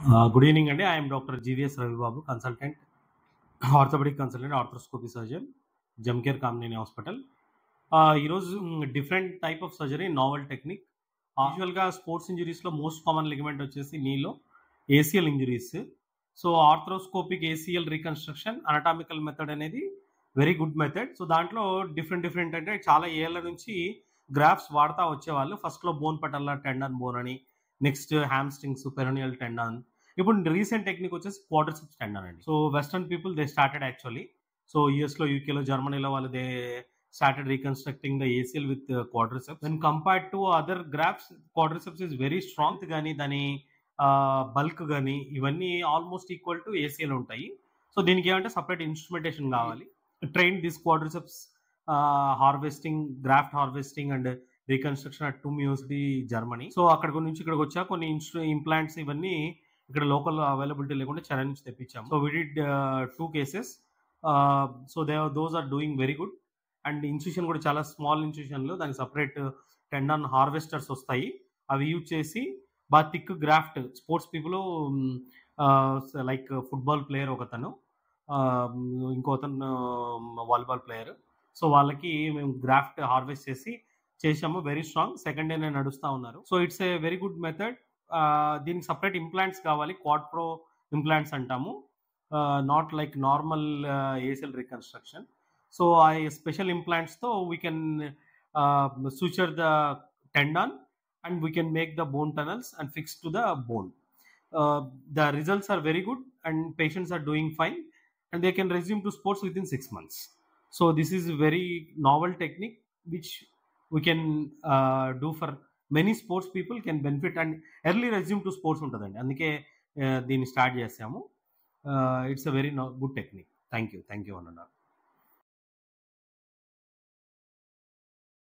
Good evening, Andy. I am Dr. GVS Ravi Babu, consultant, orthopedic consultant, arthroscopy surgeon, Jamcare Kamneni Hospital. ఈరోజు different type of surgery novel technique. యూజువల్గా sports ఇంజరీస్లో most common ligament వచ్చేసి నీలో ACL injuries. So arthroscopic ACL reconstruction anatomical method అనేది very good method. So దాంట్లో different అంటే చాలా ఏళ్ళ నుంచి గ్రాఫ్స్ వాడుతూ వచ్చేవాళ్ళు. ఫస్ట్లో బోన్ పటల్లా టెండన్ బోన్ అని, నెక్స్ట్ హ్యామ్స్ట్రింగ్స్, పెరోనియల్ టెండన్. ఇప్పుడు రీసెంట్ టెక్నిక్ వచ్చేసి క్వాడ్రిసెప్స్ టెండన్ అండి. So western people they started actually. So యూఎస్లో, యూకేలో, జర్మనీలో వాళ్ళు they started reconstructing the ACL with quadriceps. When compared to other grafts, quadriceps is very strong. కానీ దాని bulk కానీ ఇవన్నీ ఆల్మోస్ట్ ఈక్వల్ టు ఏసీఎల్ ఉంటాయి. సో దీనికి ఏమంటే సపరేట్ ఇన్స్ట్రుమెంటేషన్ కావాలి. Train this quadriceps harvesting, graft harvesting and reconstruction at TUM university Germany. So అక్కడ నుంచి ఇక్కడికి వచ్చా కొన్ని ఇంప్లాంట్స్ ఇవన్నీ ఇక్కడ లోకల్ అవైలబిలిటీ లేకుండా చెన్నై నుంచి తెప్పించాము. So we did 2 cases. So those are doing very good. And institution కూడా చాలా స్మాల్ ఇన్స్టిట్యూషన్లో దానికి సపరేట్ టెండన్ హార్వెస్టర్స్ వస్తాయి. అవి యూజ్ చేసి బాగా thick graft sports people like football player ఒకతను, ఇంకో అతను వాలీబాల్ ప్లేయర్. సో వాళ్ళకి మేము గ్రాఫ్ట్ హార్వెస్ట్ చేసాము. Very strong. సెకండ్ డే నేను నడుస్తూ ఉన్నారు. So it's a very good method. దీనికి సపరేట్ ఇంప్లాంట్స్ కావాలి. క్వాడ్ ప్రో ఇంప్లాంట్స్ అంటాము, not like normal ACL reconstruction. So special implants though we can suture the tendon and we can make the bone tunnels and fix to the bone. The results are very good and patients are doing fine and they can resume to sports within 6 months. So this is a very novel technique which we can do for many sports people can benefit and early resume to sports untadandi. Andike దీన్ని start చేసాము. It's a very good technique. Thank you. Ananda.